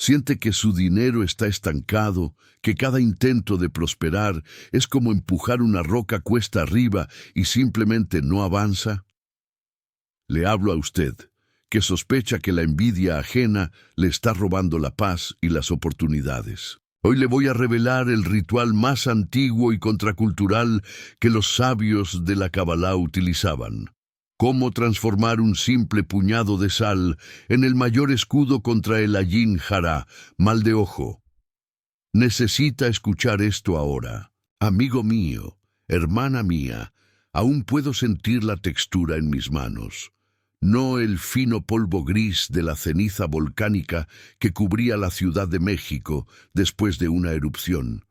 Siente que su dinero está estancado, que cada intento de prosperar es como empujar una roca cuesta arriba y simplemente no avanza. Le hablo a usted, que sospecha que la envidia ajena le está robando la paz y las oportunidades. Hoy le voy a revelar el ritual más antiguo y contracultural que los sabios de la Kabbalah utilizaban. Cómo transformar un simple puñado de sal en el mayor escudo contra el Ayin Jara, mal de ojo. Necesita escuchar esto ahora. Amigo mío, hermana mía, aún puedo sentir la textura en mis manos. No el fino polvo gris de la ceniza volcánica que cubría la Ciudad de México después de una erupción,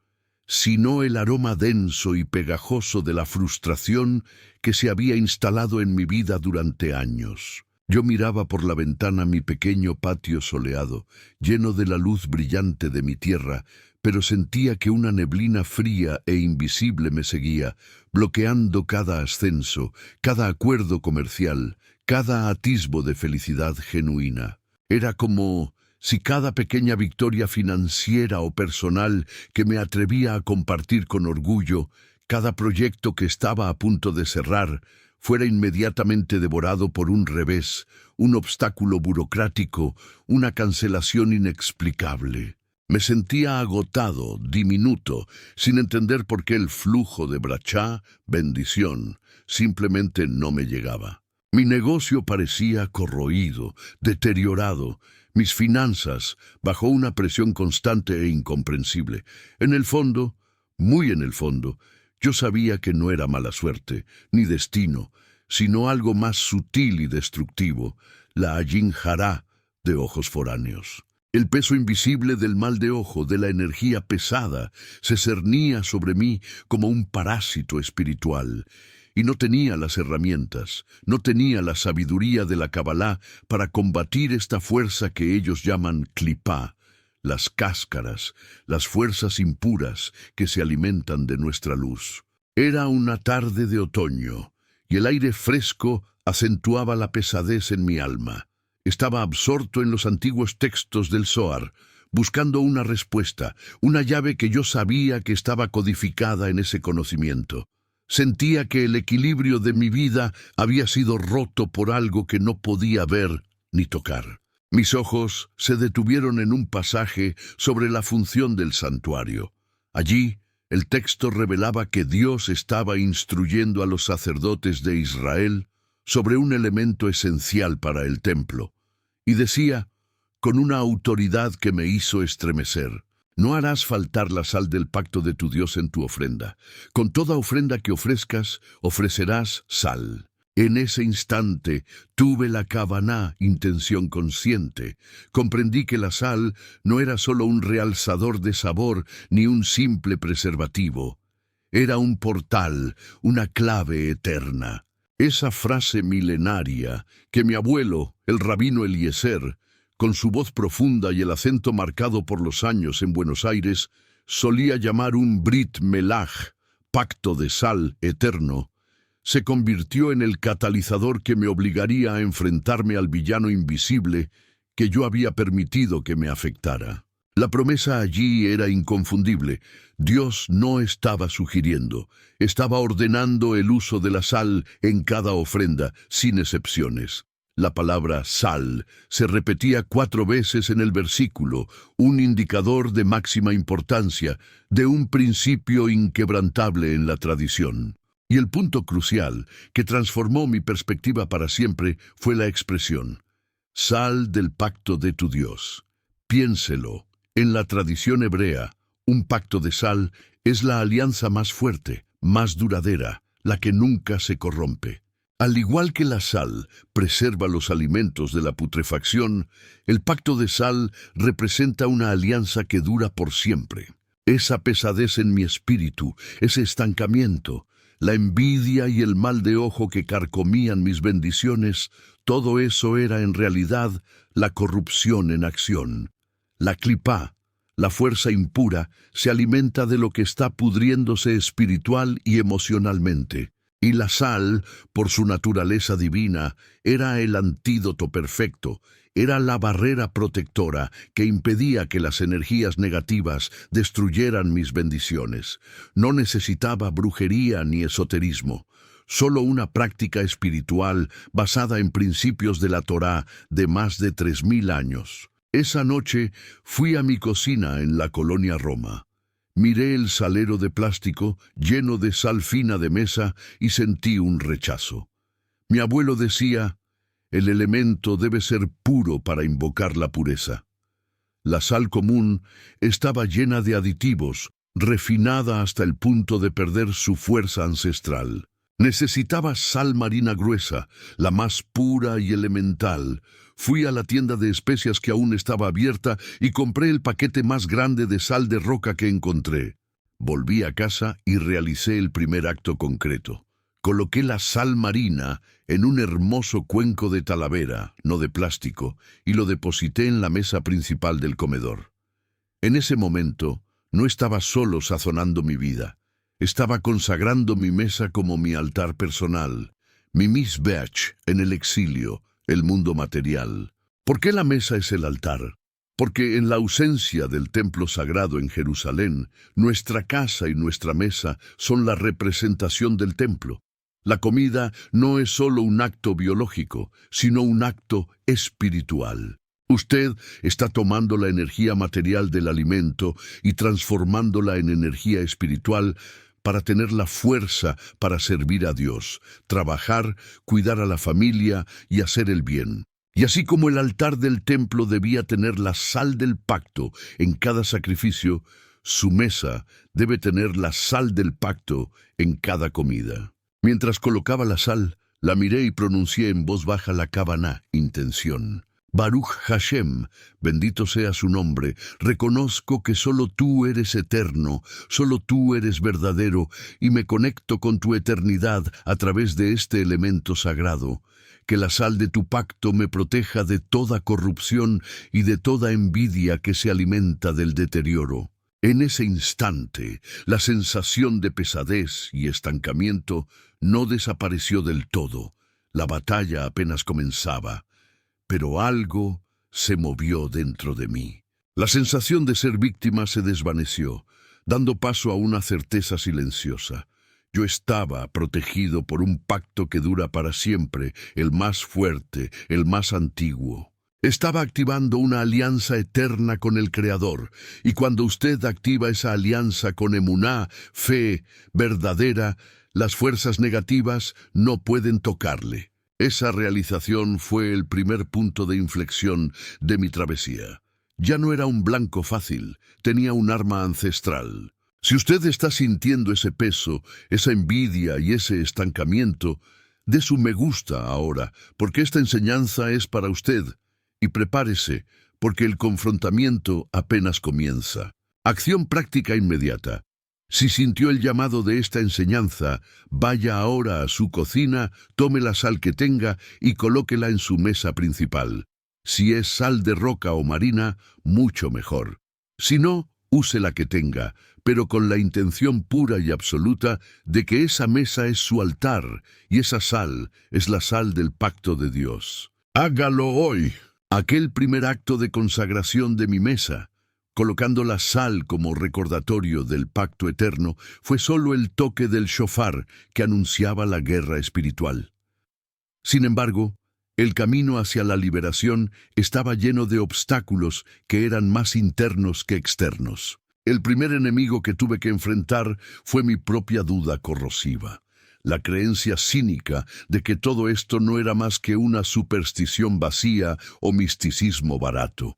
sino el aroma denso y pegajoso de la frustración que se había instalado en mi vida durante años. Yo miraba por la ventana mi pequeño patio soleado, lleno de la luz brillante de mi tierra, pero sentía que una neblina fría e invisible me seguía, bloqueando cada ascenso, cada acuerdo comercial, cada atisbo de felicidad genuina. Era como si cada pequeña victoria financiera o personal que me atrevía a compartir con orgullo, cada proyecto que estaba a punto de cerrar, fuera inmediatamente devorado por un revés, un obstáculo burocrático, una cancelación inexplicable. Me sentía agotado, diminuto, sin entender por qué el flujo de brachá, bendición, simplemente no me llegaba. Mi negocio parecía corroído, deteriorado, mis finanzas bajo una presión constante e incomprensible. En el fondo, muy en el fondo, yo sabía que no era mala suerte, ni destino, sino algo más sutil y destructivo, la Ayin Jara de ojos foráneos. El peso invisible del mal de ojo, de la energía pesada, se cernía sobre mí como un parásito espiritual. Y no tenía las herramientas, no tenía la sabiduría de la Kabbalah para combatir esta fuerza que ellos llaman clipá, las cáscaras, las fuerzas impuras que se alimentan de nuestra luz. Era una tarde de otoño, y el aire fresco acentuaba la pesadez en mi alma. Estaba absorto en los antiguos textos del Zohar, buscando una respuesta, una llave que yo sabía que estaba codificada en ese conocimiento. Sentía que el equilibrio de mi vida había sido roto por algo que no podía ver ni tocar. Mis ojos se detuvieron en un pasaje sobre la función del santuario. Allí, el texto revelaba que Dios estaba instruyendo a los sacerdotes de Israel sobre un elemento esencial para el templo. Y decía, con una autoridad que me hizo estremecer: no harás faltar la sal del pacto de tu Dios en tu ofrenda. Con toda ofrenda que ofrezcas, ofrecerás sal. En ese instante tuve la kavaná, intención consciente. Comprendí que la sal no era solo un realzador de sabor ni un simple preservativo. Era un portal, una clave eterna. Esa frase milenaria que mi abuelo, el rabino Eliezer, con su voz profunda y el acento marcado por los años en Buenos Aires, solía llamar un Brit Melach, pacto de sal eterno, se convirtió en el catalizador que me obligaría a enfrentarme al villano invisible que yo había permitido que me afectara. La promesa allí era inconfundible. Dios no estaba sugiriendo, estaba ordenando el uso de la sal en cada ofrenda, sin excepciones. La palabra sal se repetía 4 veces en el versículo, un indicador de máxima importancia, de un principio inquebrantable en la tradición. Y el punto crucial, que transformó mi perspectiva para siempre, fue la expresión: sal del pacto de tu Dios. Piénselo, en la tradición hebrea, un pacto de sal es la alianza más fuerte, más duradera, la que nunca se corrompe. Al igual que la sal preserva los alimentos de la putrefacción, el pacto de sal representa una alianza que dura por siempre. Esa pesadez en mi espíritu, ese estancamiento, la envidia y el mal de ojo que carcomían mis bendiciones, todo eso era en realidad la corrupción en acción. La clipá, la fuerza impura, se alimenta de lo que está pudriéndose espiritual y emocionalmente. Y la sal, por su naturaleza divina, era el antídoto perfecto, era la barrera protectora que impedía que las energías negativas destruyeran mis bendiciones. No necesitaba brujería ni esoterismo, solo una práctica espiritual basada en principios de la Torá de más de 3000 años. Esa noche fui a mi cocina en la colonia Roma. Miré el salero de plástico lleno de sal fina de mesa y sentí un rechazo. Mi abuelo decía: el elemento debe ser puro para invocar la pureza. La sal común estaba llena de aditivos, refinada hasta el punto de perder su fuerza ancestral. Necesitaba sal marina gruesa, la más pura y elemental. Fui a la tienda de especias que aún estaba abierta y compré el paquete más grande de sal de roca que encontré. Volví a casa y realicé el primer acto concreto. Coloqué la sal marina en un hermoso cuenco de talavera, no de plástico, y lo deposité en la mesa principal del comedor. En ese momento, no estaba solo sazonando mi vida. Estaba consagrando mi mesa como mi altar personal, mi Mizbeach en el exilio, el mundo material. ¿Por qué la mesa es el altar? Porque en la ausencia del templo sagrado en Jerusalén, nuestra casa y nuestra mesa son la representación del templo. La comida no es solo un acto biológico, sino un acto espiritual. Usted está tomando la energía material del alimento y transformándola en energía espiritual para tener la fuerza para servir a Dios, trabajar, cuidar a la familia y hacer el bien. Y así como el altar del templo debía tener la sal del pacto en cada sacrificio, su mesa debe tener la sal del pacto en cada comida. Mientras colocaba la sal, la miré y pronuncié en voz baja la Kavaná, intención. Baruch Hashem, bendito sea su nombre, reconozco que solo tú eres eterno, solo tú eres verdadero, y me conecto con tu eternidad a través de este elemento sagrado. Que la sal de tu pacto me proteja de toda corrupción y de toda envidia que se alimenta del deterioro. En ese instante, la sensación de pesadez y estancamiento no desapareció del todo. La batalla apenas comenzaba. Pero algo se movió dentro de mí. La sensación de ser víctima se desvaneció, dando paso a una certeza silenciosa. Yo estaba protegido por un pacto que dura para siempre, el más fuerte, el más antiguo. Estaba activando una alianza eterna con el Creador, y cuando usted activa esa alianza con emuná, fe verdadera, las fuerzas negativas no pueden tocarle. Esa realización fue el primer punto de inflexión de mi travesía. Ya no era un blanco fácil, tenía un arma ancestral. Si usted está sintiendo ese peso, esa envidia y ese estancamiento, dé su me gusta ahora, porque esta enseñanza es para usted. Y prepárese, porque el confrontamiento apenas comienza. Acción práctica inmediata. Si sintió el llamado de esta enseñanza, vaya ahora a su cocina, tome la sal que tenga y colóquela en su mesa principal. Si es sal de roca o marina, mucho mejor. Si no, use la que tenga, pero con la intención pura y absoluta de que esa mesa es su altar y esa sal es la sal del pacto de Dios. Hágalo hoy. Aquel primer acto de consagración de mi mesa, colocando la sal como recordatorio del pacto eterno, fue solo el toque del shofar que anunciaba la guerra espiritual. Sin embargo, el camino hacia la liberación estaba lleno de obstáculos que eran más internos que externos. El primer enemigo que tuve que enfrentar fue mi propia duda corrosiva, la creencia cínica de que todo esto no era más que una superstición vacía o misticismo barato.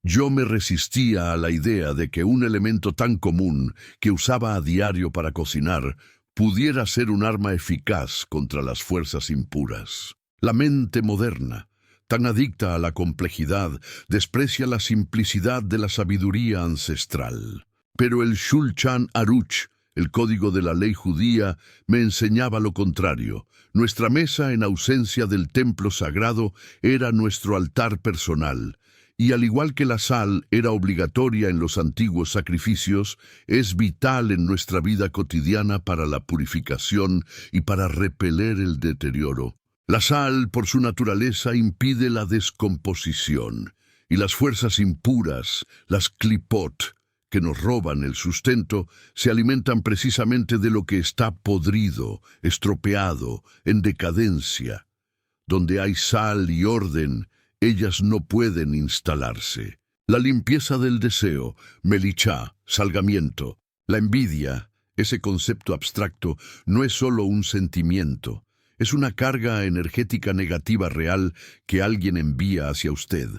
Yo me resistía a la idea de que un elemento tan común que usaba a diario para cocinar pudiera ser un arma eficaz contra las fuerzas impuras. La mente moderna, tan adicta a la complejidad, desprecia la simplicidad de la sabiduría ancestral. Pero el Shulchan Aruch, el código de la ley judía, me enseñaba lo contrario. Nuestra mesa en ausencia del templo sagrado era nuestro altar personal, Y al igual que la sal era obligatoria en los antiguos sacrificios, es vital en nuestra vida cotidiana para la purificación y para repeler el deterioro. La sal, por su naturaleza, impide la descomposición, y las fuerzas impuras, las clipot, que nos roban el sustento, se alimentan precisamente de lo que está podrido, estropeado, en decadencia. Donde hay sal y orden, ellas no pueden instalarse. La limpieza del deseo, melichá, salgamiento, la envidia, ese concepto abstracto, no es solo un sentimiento, es una carga energética negativa real que alguien envía hacia usted.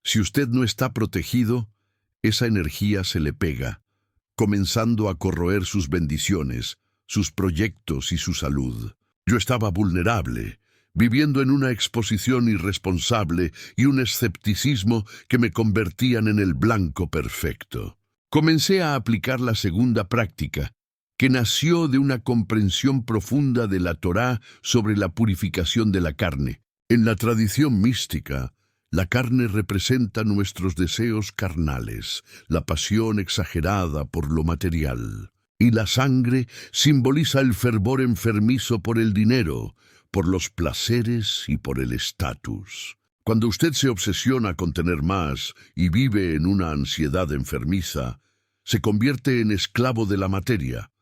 Si usted no está protegido, esa energía se le pega, comenzando a corroer sus bendiciones, sus proyectos y su salud. Yo estaba vulnerable, viviendo en una exposición irresponsable y un escepticismo que me convertían en el blanco perfecto. Comencé a aplicar la segunda práctica, que nació de una comprensión profunda de la Torá sobre la purificación de la carne. En la tradición mística, la carne representa nuestros deseos carnales, la pasión exagerada por lo material. Y la sangre simboliza el fervor enfermizo por el dinero, por los placeres y por el estatus. Cuando usted se obsesiona con tener más y vive en una ansiedad enfermiza, se convierte en esclavo de la materia.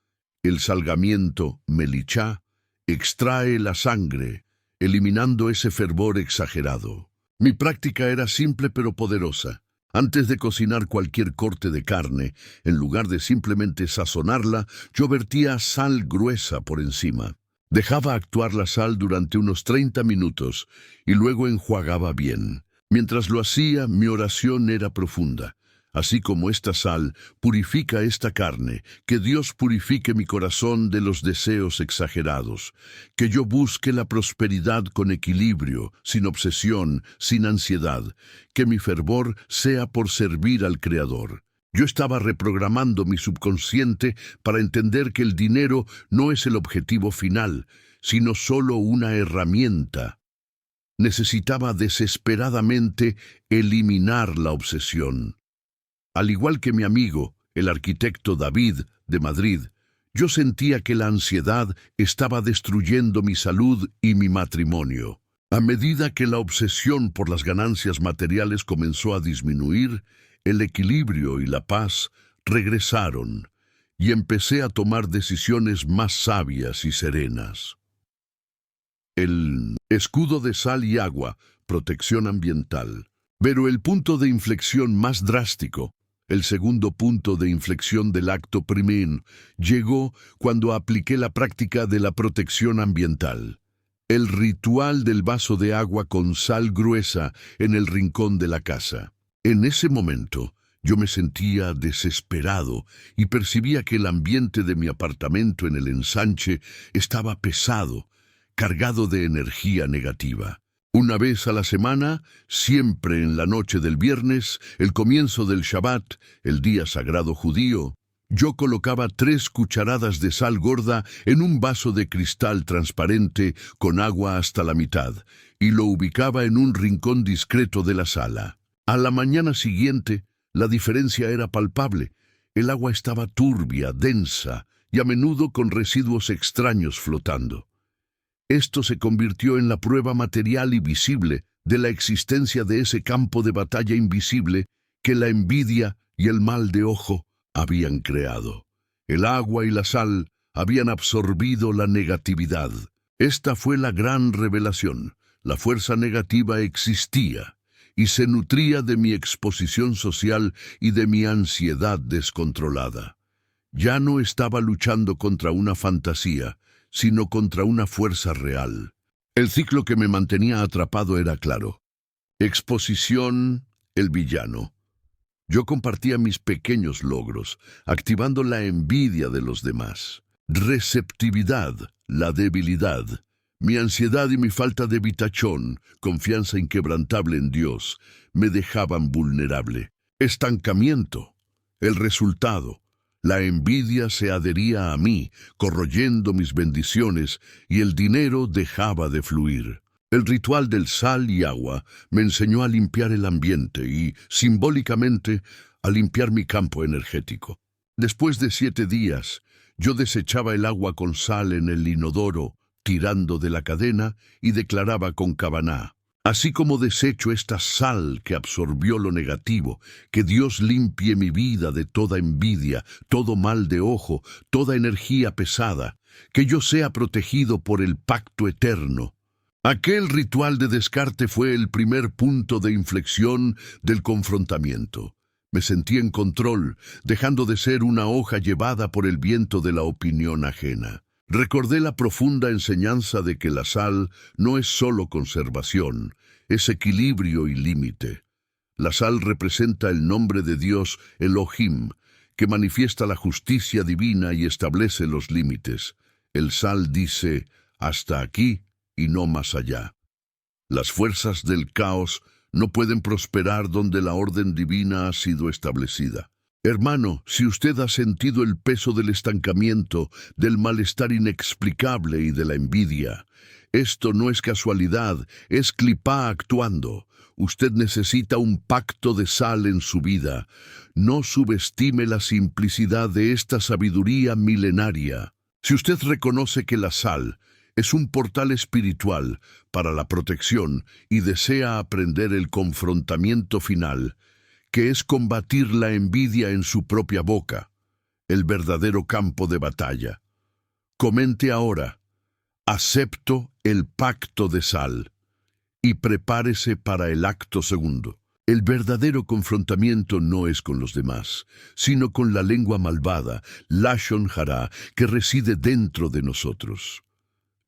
El salgamiento, melichá, extrae la sangre, eliminando ese fervor exagerado. Mi práctica era simple pero poderosa. Antes de cocinar cualquier corte de carne, en lugar de simplemente sazonarla, yo vertía sal gruesa por encima. Dejaba actuar la sal durante unos 30 minutos y luego enjuagaba bien. Mientras lo hacía, mi oración era profunda. Así como esta sal purifica esta carne, que Dios purifique mi corazón de los deseos exagerados, que yo busque la prosperidad con equilibrio, sin obsesión, sin ansiedad, que mi fervor sea por servir al Creador. Yo estaba reprogramando mi subconsciente para entender que el dinero no es el objetivo final, sino solo una herramienta. Necesitaba desesperadamente eliminar la obsesión. Al igual que mi amigo, el arquitecto David, de Madrid, yo sentía que la ansiedad estaba destruyendo mi salud y mi matrimonio. A medida que la obsesión por las ganancias materiales comenzó a disminuir, el equilibrio y la paz regresaron, y empecé a tomar decisiones más sabias y serenas. El escudo de sal y agua, protección ambiental. Pero el punto de inflexión más drástico, el segundo punto de inflexión del acto primín, llegó cuando apliqué la práctica de la protección ambiental. El ritual del vaso de agua con sal gruesa en el rincón de la casa. En ese momento, yo me sentía desesperado y percibía que el ambiente de mi apartamento en el ensanche estaba pesado, cargado de energía negativa. Una vez a la semana, siempre en la noche del viernes, el comienzo del Shabbat, el día sagrado judío, yo colocaba 3 cucharadas de sal gorda en un vaso de cristal transparente con agua hasta la mitad y lo ubicaba en un rincón discreto de la sala. A la mañana siguiente, la diferencia era palpable. El agua estaba turbia, densa y a menudo con residuos extraños flotando. Esto se convirtió en la prueba material y visible de la existencia de ese campo de batalla invisible que la envidia y el mal de ojo habían creado. El agua y la sal habían absorbido la negatividad. Esta fue la gran revelación. La fuerza negativa existía y se nutría de mi exposición social y de mi ansiedad descontrolada. Ya no estaba luchando contra una fantasía, sino contra una fuerza real. El ciclo que me mantenía atrapado era claro. Exposición, el villano. Yo compartía mis pequeños logros, activando la envidia de los demás. Receptividad, la debilidad. Mi ansiedad y mi falta de vitachón, confianza inquebrantable en Dios, me dejaban vulnerable. Estancamiento, el resultado. La envidia se adhería a mí, corroyendo mis bendiciones, y el dinero dejaba de fluir. El ritual del sal y agua me enseñó a limpiar el ambiente y, simbólicamente, a limpiar mi campo energético. Después de 7 días, yo desechaba el agua con sal en el inodoro, tirando de la cadena, y declaraba con Kavaná: así como desecho esta sal que absorbió lo negativo, que Dios limpie mi vida de toda envidia, todo mal de ojo, toda energía pesada, que yo sea protegido por el pacto eterno. Aquel ritual de descarte fue el primer punto de inflexión del confrontamiento. Me sentí en control, dejando de ser una hoja llevada por el viento de la opinión ajena. Recordé la profunda enseñanza de que la sal no es solo conservación, es equilibrio y límite. La sal representa el nombre de Dios Elohim, que manifiesta la justicia divina y establece los límites. El sal dice: hasta aquí y no más allá. Las fuerzas del caos no pueden prosperar donde la orden divina ha sido establecida. Hermano, si usted ha sentido el peso del estancamiento, del malestar inexplicable y de la envidia, esto no es casualidad, es Clipá actuando. Usted necesita un pacto de sal en su vida. No subestime la simplicidad de esta sabiduría milenaria. Si usted reconoce que la sal es un portal espiritual para la protección y desea aprender el confrontamiento final, que es combatir la envidia en su propia boca, el verdadero campo de batalla, comente ahora: acepto el pacto de sal, y prepárese para el acto segundo. El verdadero confrontamiento no es con los demás, sino con la lengua malvada, Lashon Hara, que reside dentro de nosotros.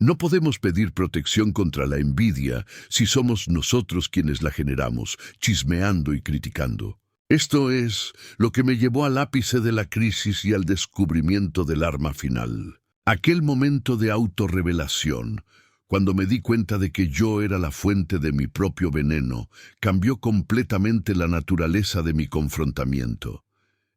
No podemos pedir protección contra la envidia si somos nosotros quienes la generamos, chismeando y criticando. Esto es lo que me llevó al ápice de la crisis y al descubrimiento del arma final. Aquel momento de autorrevelación, cuando me di cuenta de que yo era la fuente de mi propio veneno, cambió completamente la naturaleza de mi confrontamiento.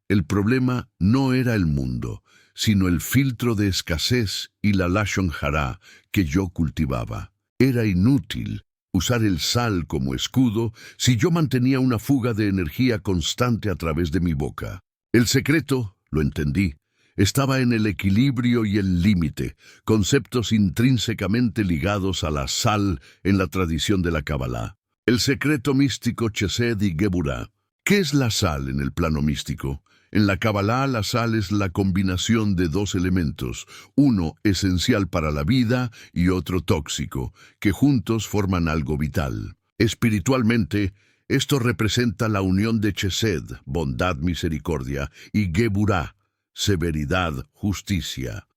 El problema no era el mundo, sino el filtro de escasez y la Lashon Hara que yo cultivaba. Era inútil usar el sal como escudo si yo mantenía una fuga de energía constante a través de mi boca. El secreto, lo entendí, estaba en el equilibrio y el límite, conceptos intrínsecamente ligados a la sal en la tradición de la Kabbalah. El secreto místico Chesed y Geburah. ¿Qué es la sal en el plano místico? En la Kabbalah, la sal es la combinación de 2 elementos, uno esencial para la vida y otro tóxico, que juntos forman algo vital. Espiritualmente, esto representa la unión de Chesed, bondad, misericordia, y Geburah, severidad, justicia.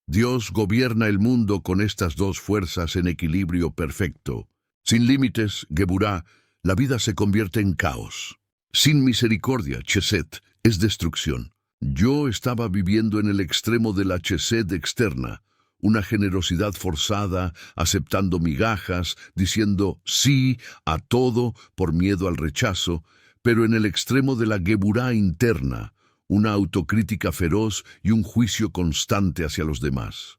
Dios gobierna el mundo con estas 2 fuerzas en equilibrio perfecto. Sin límites, Geburah, la vida se convierte en caos. Sin misericordia, Chesed, es destrucción. Yo estaba viviendo en el extremo de la Chesed externa, una generosidad forzada, aceptando migajas, diciendo sí a todo por miedo al rechazo, pero en el extremo de la Geburah interna, una autocrítica feroz y un juicio constante hacia los demás.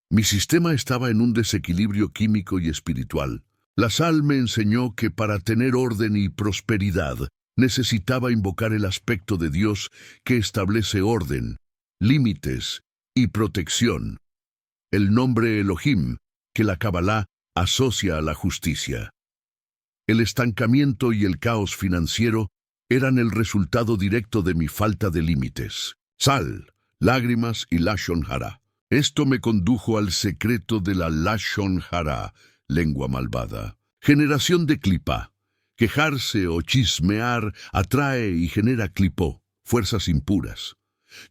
Mi sistema estaba en un desequilibrio químico y espiritual. La sal me enseñó que para tener orden y prosperidad necesitaba invocar el aspecto de Dios que establece orden, límites y protección. El nombre Elohim, que la Kabbalah asocia a la justicia. El estancamiento y el caos financiero eran el resultado directo de mi falta de límites. Sal, lágrimas y Lashon Hara. Esto me condujo al secreto de la Lashon Hara, lengua malvada. Generación de Clipá. Quejarse o chismear atrae y genera clipó, fuerzas impuras.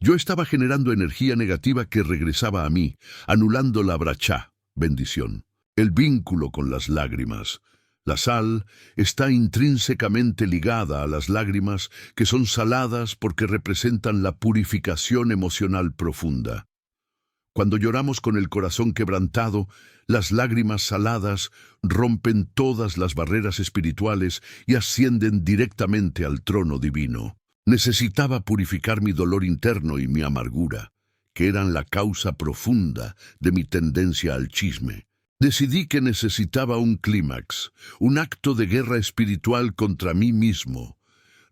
Yo estaba generando energía negativa que regresaba a mí, anulando la brachá, bendición. El vínculo con las lágrimas. La sal está intrínsecamente ligada a las lágrimas, que son saladas porque representan la purificación emocional profunda. Cuando lloramos con el corazón quebrantado, las lágrimas saladas rompen todas las barreras espirituales y ascienden directamente al trono divino. Necesitaba purificar mi dolor interno y mi amargura, que eran la causa profunda de mi tendencia al chisme. Decidí que necesitaba un clímax, un acto de guerra espiritual contra mí mismo.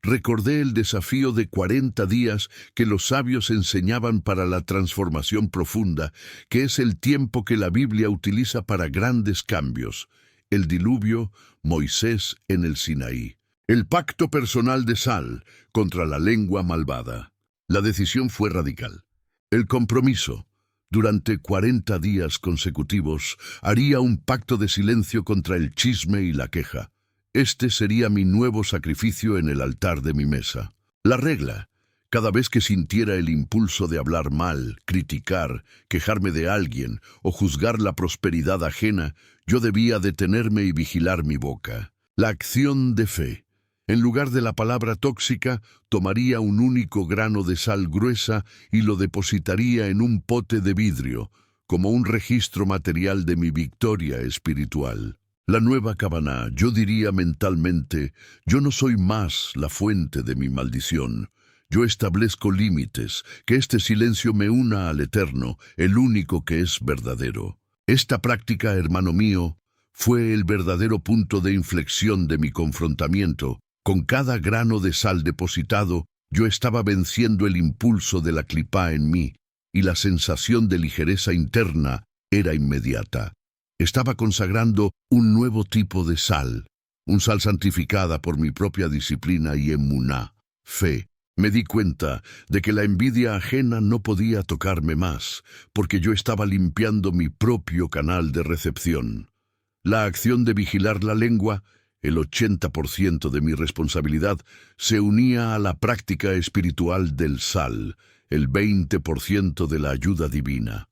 Recordé el desafío de 40 días que los sabios enseñaban para la transformación profunda, que es el tiempo que la Biblia utiliza para grandes cambios. El diluvio, Moisés en el Sinaí. El pacto personal de Sal contra la lengua malvada. La decisión fue radical. El compromiso. Durante 40 días consecutivos haría un pacto de silencio contra el chisme y la queja. Este sería mi nuevo sacrificio en el altar de mi mesa. La regla: cada vez que sintiera el impulso de hablar mal, criticar, quejarme de alguien o juzgar la prosperidad ajena, yo debía detenerme y vigilar mi boca. La acción de fe. En lugar de la palabra tóxica, tomaría un único grano de sal gruesa y lo depositaría en un pote de vidrio, como un registro material de mi victoria espiritual. La nueva Kavaná, yo diría mentalmente: yo no soy más la fuente de mi maldición. Yo establezco límites, que este silencio me una al Eterno, el único que es verdadero. Esta práctica, hermano mío, fue el verdadero punto de inflexión de mi confrontamiento. Con cada grano de sal depositado, yo estaba venciendo el impulso de la clipá en mí, y la sensación de ligereza interna era inmediata. Estaba consagrando un nuevo tipo de sal, un sal santificada por mi propia disciplina y emuná, fe. Me di cuenta de que la envidia ajena no podía tocarme más, porque yo estaba limpiando mi propio canal de recepción. La acción de vigilar la lengua, el 80% de mi responsabilidad, se unía a la práctica espiritual del sal, el 20% de la ayuda divina.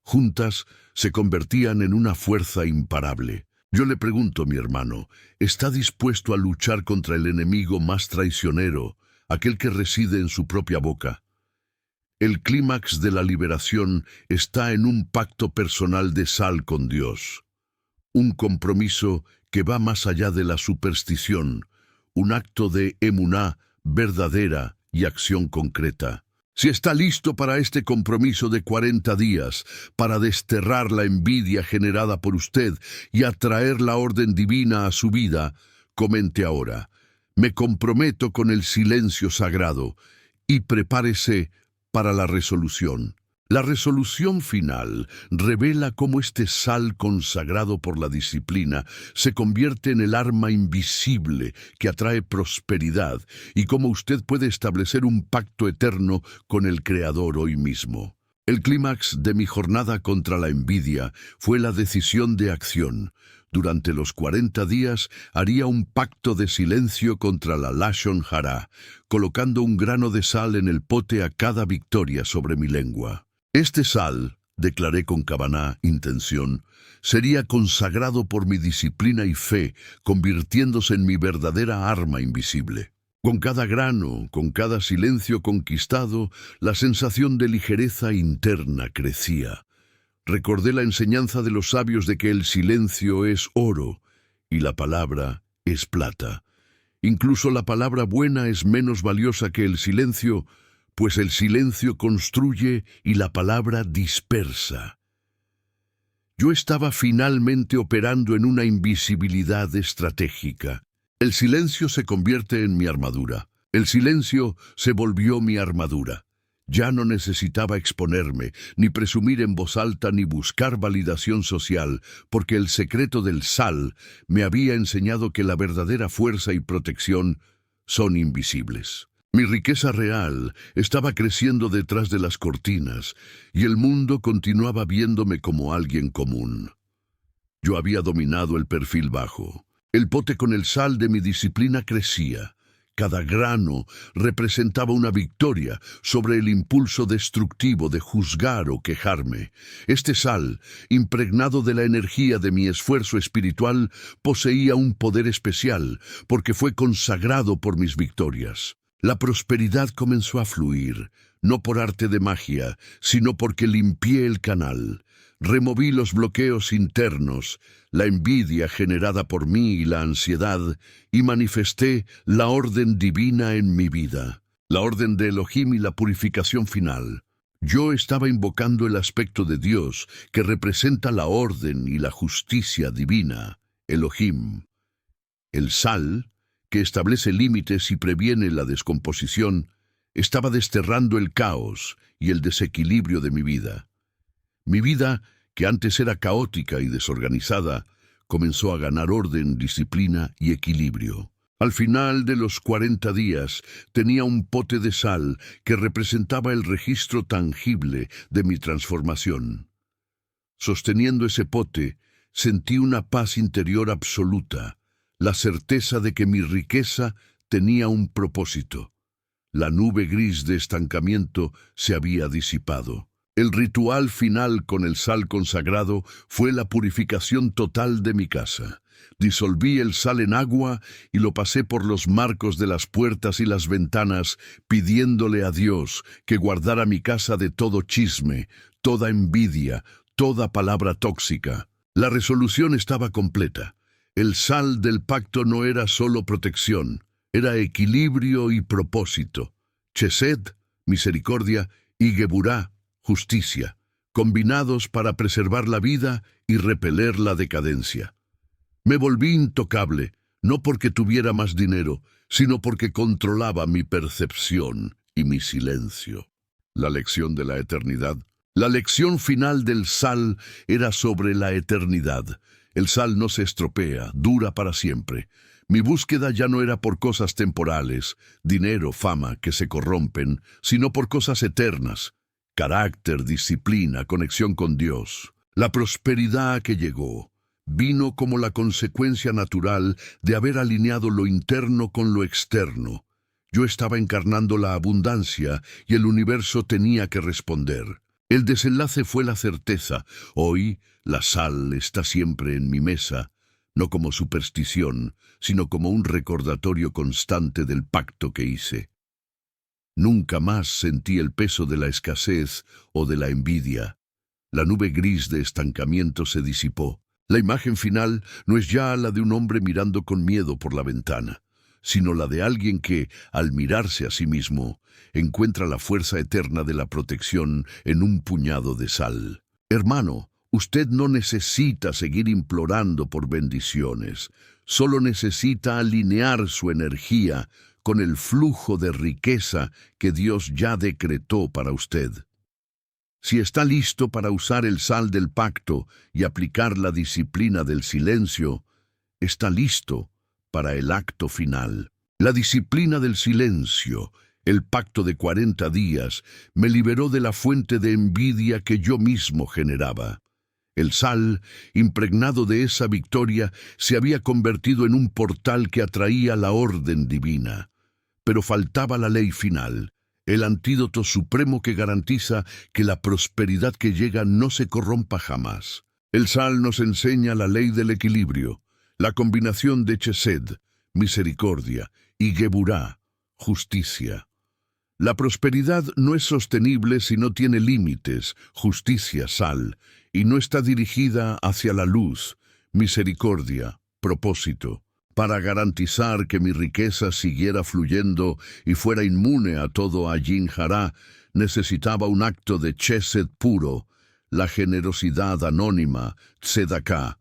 Juntas se convertían en una fuerza imparable. Yo le pregunto a mi hermano: ¿está dispuesto a luchar contra el enemigo más traicionero, aquel que reside en su propia boca? El clímax de la liberación está en un pacto personal de sal con Dios. Un compromiso que va más allá de la superstición, un acto de emuná verdadera y acción concreta. Si está listo para este compromiso de 40 días, para desterrar la envidia generada por usted y atraer la orden divina a su vida, comente ahora: me comprometo con el silencio sagrado, y prepárese para la resolución. La resolución final revela cómo este sal consagrado por la disciplina se convierte en el arma invisible que atrae prosperidad, y cómo usted puede establecer un pacto eterno con el Creador hoy mismo. El clímax de mi jornada contra la envidia fue la decisión de acción. Durante los 40 días haría un pacto de silencio contra la Lashon Hara, colocando un grano de sal en el pote a cada victoria sobre mi lengua. Este sal, declaré con Kavaná, intención, sería consagrado por mi disciplina y fe, convirtiéndose en mi verdadera arma invisible. Con cada grano, con cada silencio conquistado, la sensación de ligereza interna crecía. Recordé la enseñanza de los sabios de que el silencio es oro y la palabra es plata. Incluso la palabra buena es menos valiosa que el silencio, pues el silencio construye y la palabra dispersa. Yo estaba finalmente operando en una invisibilidad estratégica. El silencio se convierte en mi armadura. El silencio se volvió mi armadura. Ya no necesitaba exponerme, ni presumir en voz alta, ni buscar validación social, porque el secreto del sal me había enseñado que la verdadera fuerza y protección son invisibles. Mi riqueza real estaba creciendo detrás de las cortinas, y el mundo continuaba viéndome como alguien común. Yo había dominado el perfil bajo. El pote con el sal de mi disciplina crecía. Cada grano representaba una victoria sobre el impulso destructivo de juzgar o quejarme. Este sal, impregnado de la energía de mi esfuerzo espiritual, poseía un poder especial, porque fue consagrado por mis victorias. La prosperidad comenzó a fluir, no por arte de magia, sino porque limpié el canal. Removí los bloqueos internos, la envidia generada por mí y la ansiedad, y manifesté la orden divina en mi vida, la orden de Elohim y la purificación final. Yo estaba invocando el aspecto de Dios que representa la orden y la justicia divina, Elohim. El sal, que establece límites y previene la descomposición, estaba desterrando el caos y el desequilibrio de mi vida. Mi vida, que antes era caótica y desorganizada, comenzó a ganar orden, disciplina y equilibrio. Al final de los 40 días tenía un pote de sal que representaba el registro tangible de mi transformación. Sosteniendo ese pote, sentí una paz interior absoluta, la certeza de que mi riqueza tenía un propósito. La nube gris de estancamiento se había disipado. El ritual final con el sal consagrado fue la purificación total de mi casa. Disolví el sal en agua y lo pasé por los marcos de las puertas y las ventanas, pidiéndole a Dios que guardara mi casa de todo chisme, toda envidia, toda palabra tóxica. La resolución estaba completa. El sal del pacto no era solo protección, era equilibrio y propósito. Chesed, misericordia, y Geburá, justicia, combinados para preservar la vida y repeler la decadencia. Me volví intocable, no porque tuviera más dinero, sino porque controlaba mi percepción y mi silencio. La lección de la eternidad. La lección final del sal era sobre la eternidad. El sal no se estropea, dura para siempre. Mi búsqueda ya no era por cosas temporales, dinero, fama, que se corrompen, sino por cosas eternas. Carácter, disciplina, conexión con Dios. La prosperidad que llegó vino como la consecuencia natural de haber alineado lo interno con lo externo. Yo estaba encarnando la abundancia y el universo tenía que responder. El desenlace fue la certeza. Hoy la sal está siempre en mi mesa, no como superstición, sino como un recordatorio constante del pacto que hice. Nunca más sentí el peso de la escasez o de la envidia. La nube gris de estancamiento se disipó. La imagen final no es ya la de un hombre mirando con miedo por la ventana, sino la de alguien que, al mirarse a sí mismo, encuentra la fuerza eterna de la protección en un puñado de sal. Hermano, usted no necesita seguir implorando por bendiciones, solo necesita alinear su energía con el flujo de riqueza que Dios ya decretó para usted. Si está listo para usar el sal del pacto y aplicar la disciplina del silencio, está listo para el acto final. La disciplina del silencio, el pacto de 40 días, me liberó de la fuente de envidia que yo mismo generaba. El sal, impregnado de esa victoria, se había convertido en un portal que atraía la orden divina. Pero faltaba la ley final, el antídoto supremo que garantiza que la prosperidad que llega no se corrompa jamás. El sal nos enseña la ley del equilibrio, la combinación de Chesed, misericordia, y Geburá, justicia. La prosperidad no es sostenible si no tiene límites, justicia, sal, y no está dirigida hacia la luz, misericordia, propósito. Para garantizar que mi riqueza siguiera fluyendo y fuera inmune a todo Ayin Hará, necesitaba un acto de Chesed puro, la generosidad anónima, Tzedaká,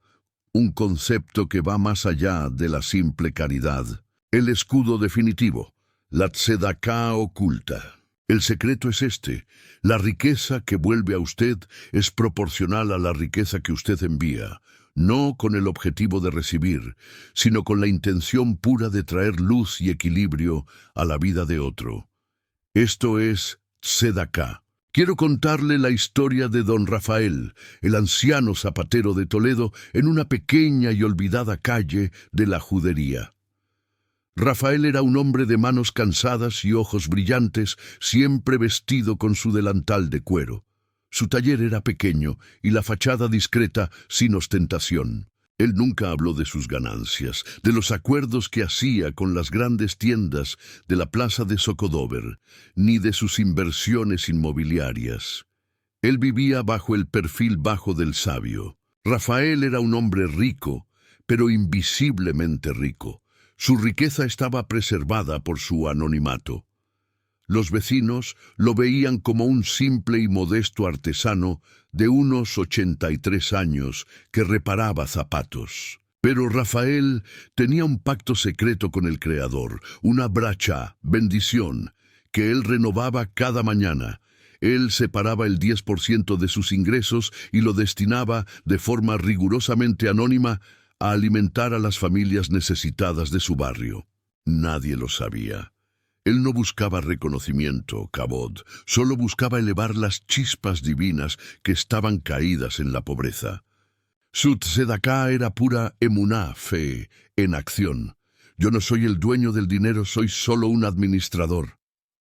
un concepto que va más allá de la simple caridad. El escudo definitivo, la Tzedaká oculta. El secreto es este: la riqueza que vuelve a usted es proporcional a la riqueza que usted envía, no con el objetivo de recibir, sino con la intención pura de traer luz y equilibrio a la vida de otro. Esto es Tzedaká. Quiero contarle la historia de don Rafael, el anciano zapatero de Toledo, en una pequeña y olvidada calle de la Judería. Rafael era un hombre de manos cansadas y ojos brillantes, siempre vestido con su delantal de cuero. Su taller era pequeño y la fachada discreta, sin ostentación. Él nunca habló de sus ganancias, de los acuerdos que hacía con las grandes tiendas de la plaza de Socodover, ni de sus inversiones inmobiliarias. Él vivía bajo el perfil bajo del sabio. Rafael era un hombre rico, pero invisiblemente rico. Su riqueza estaba preservada por su anonimato. Los vecinos lo veían como un simple y modesto artesano de unos 83 años que reparaba zapatos. Pero Rafael tenía un pacto secreto con el Creador, una bracha, bendición, que él renovaba cada mañana. Él separaba el 10% de sus ingresos y lo destinaba, de forma rigurosamente anónima, a alimentar a las familias necesitadas de su barrio. Nadie lo sabía. Él no buscaba reconocimiento, kabod, solo buscaba elevar las chispas divinas que estaban caídas en la pobreza. Su tzedaká era pura emuná, fe, en acción. Yo no soy el dueño del dinero, soy solo un administrador.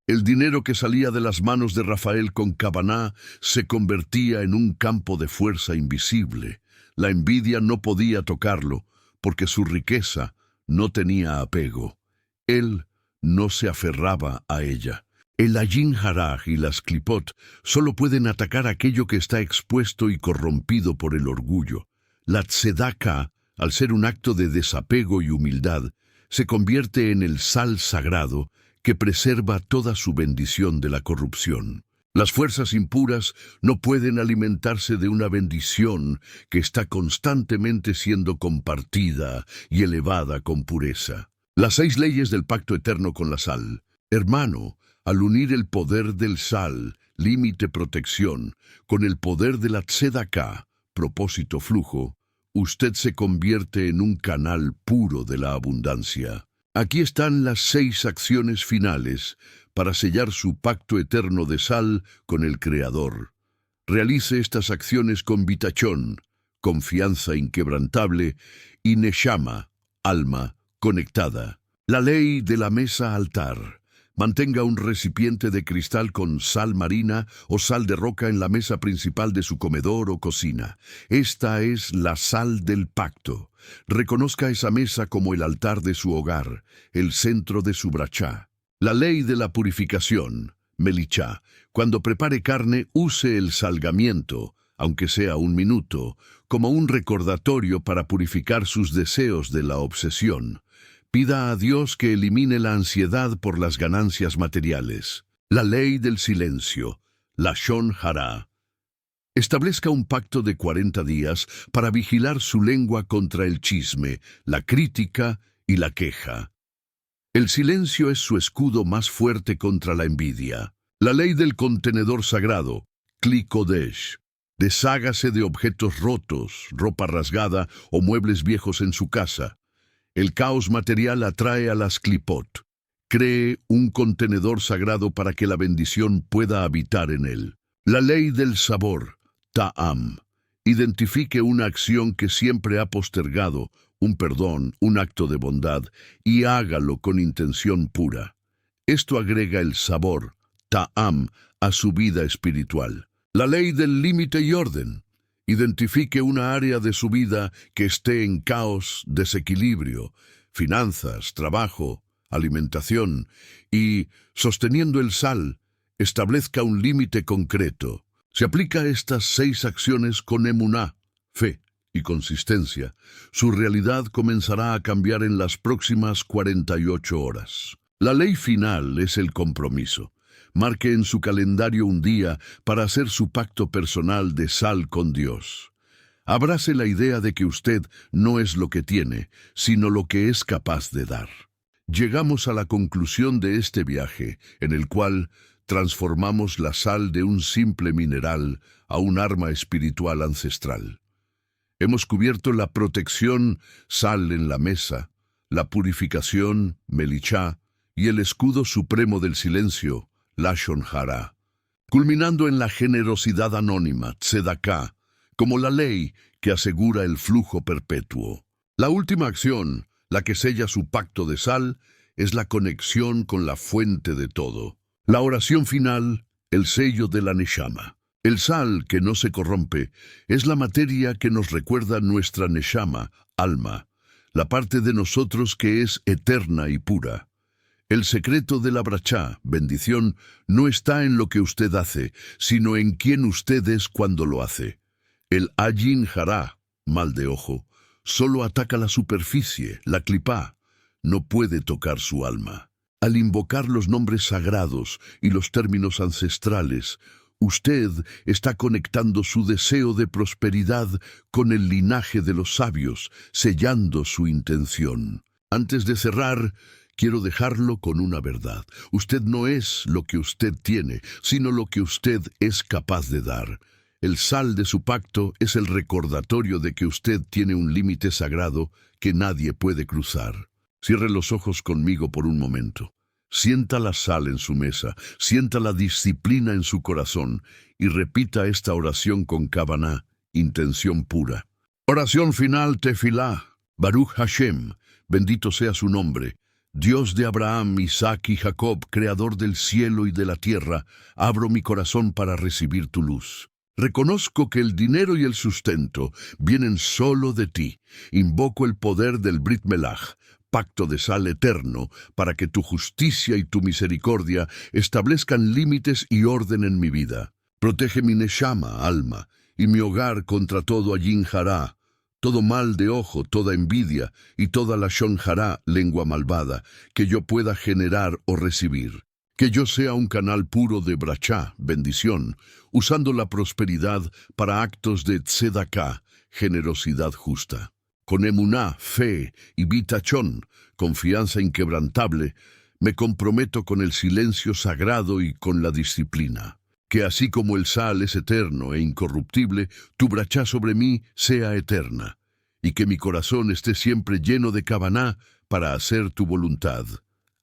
El dinero que salía de las manos de Rafael con Kavaná se convertía en un campo de fuerza invisible. La envidia no podía tocarlo, porque su riqueza no tenía apego. Él no se aferraba a ella. El Ayin Haraj y las Klipot solo pueden atacar aquello que está expuesto y corrompido por el orgullo. La tzedaka, al ser un acto de desapego y humildad, se convierte en el sal sagrado que preserva toda su bendición de la corrupción. Las fuerzas impuras no pueden alimentarse de una bendición que está constantemente siendo compartida y elevada con pureza. Las 6 leyes del pacto eterno con la sal. Hermano, al unir el poder del sal, límite protección, con el poder de la tzedaká, propósito flujo, usted se convierte en un canal puro de la abundancia. Aquí están las 6 acciones finales para sellar su pacto eterno de sal con el Creador. Realice estas acciones con bitachón, confianza inquebrantable, y neshama, alma, conectada. La ley de la mesa altar. Mantenga un recipiente de cristal con sal marina o sal de roca en la mesa principal de su comedor o cocina. Esta es la sal del pacto. Reconozca esa mesa como el altar de su hogar, el centro de su brachá. La ley de la purificación, melichá. Cuando prepare carne, use el salgamiento, aunque sea 1 minuto, como un recordatorio para purificar sus deseos de la obsesión. Pida a Dios que elimine la ansiedad por las ganancias materiales. La ley del silencio, Lashon Hara. Establezca un pacto de 40 días para vigilar su lengua contra el chisme, la crítica y la queja. El silencio es su escudo más fuerte contra la envidia. La ley del contenedor sagrado, Kli Kodesh. Deshágase de objetos rotos, ropa rasgada o muebles viejos en su casa. El caos material atrae a las Klipot. Cree un contenedor sagrado para que la bendición pueda habitar en él. La ley del sabor, Ta'am. Identifique una acción que siempre ha postergado, un perdón, un acto de bondad, y hágalo con intención pura. Esto agrega el sabor, Ta'am, a su vida espiritual. La ley del límite y orden. Identifique una área de su vida que esté en caos, desequilibrio, finanzas, trabajo, alimentación, y, sosteniendo el sal, establezca un límite concreto. Se aplica estas 6 acciones con emuná, fe y consistencia. Su realidad comenzará a cambiar en las próximas 48 horas. La ley final es el compromiso. Marque en su calendario un día para hacer su pacto personal de sal con Dios. Abrace la idea de que usted no es lo que tiene, sino lo que es capaz de dar. Llegamos a la conclusión de este viaje, en el cual transformamos la sal de un simple mineral a un arma espiritual ancestral. Hemos cubierto la protección, sal en la mesa, la purificación, melichá, y el escudo supremo del silencio, Lashon Hara, culminando en la generosidad anónima, tzedaká, como la ley que asegura el flujo perpetuo. La última acción, la que sella su pacto de sal, es la conexión con la fuente de todo. La oración final, el sello de la neshama. El sal que no se corrompe es la materia que nos recuerda nuestra neshama, alma, la parte de nosotros que es eterna y pura. El secreto de la brachá, bendición, no está en lo que usted hace, sino en quién usted es cuando lo hace. El ayin hará, mal de ojo, solo ataca la superficie, la clipá, no puede tocar su alma. Al invocar los nombres sagrados y los términos ancestrales, usted está conectando su deseo de prosperidad con el linaje de los sabios, sellando su intención. Antes de cerrar, quiero dejarlo con una verdad. Usted no es lo que usted tiene, sino lo que usted es capaz de dar. El sal de su pacto es el recordatorio de que usted tiene un límite sagrado que nadie puede cruzar. Cierre los ojos conmigo por un momento. Sienta la sal en su mesa, sienta la disciplina en su corazón y repita esta oración con Kavaná, intención pura. Oración final, Tefilá. Baruch Hashem, bendito sea su nombre. Dios de Abraham, Isaac y Jacob, creador del cielo y de la tierra, abro mi corazón para recibir tu luz. Reconozco que el dinero y el sustento vienen solo de ti. Invoco el poder del Brit Melach, pacto de sal eterno, para que tu justicia y tu misericordia establezcan límites y orden en mi vida. Protege mi neshama, alma, y mi hogar contra todo ayin hará, todo mal de ojo, toda envidia y toda lashon hará, lengua malvada, que yo pueda generar o recibir. Que yo sea un canal puro de brachá, bendición, usando la prosperidad para actos de tzedaká, generosidad justa. Con emuná, fe y bitachón, confianza inquebrantable, me comprometo con el silencio sagrado y con la disciplina. Que así como el sal es eterno e incorruptible, tu brachá sobre mí sea eterna, y que mi corazón esté siempre lleno de Kavaná para hacer tu voluntad.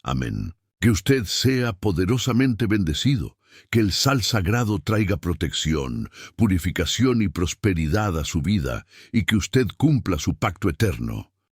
Amén. Que usted sea poderosamente bendecido, que el sal sagrado traiga protección, purificación y prosperidad a su vida, y que usted cumpla su pacto eterno.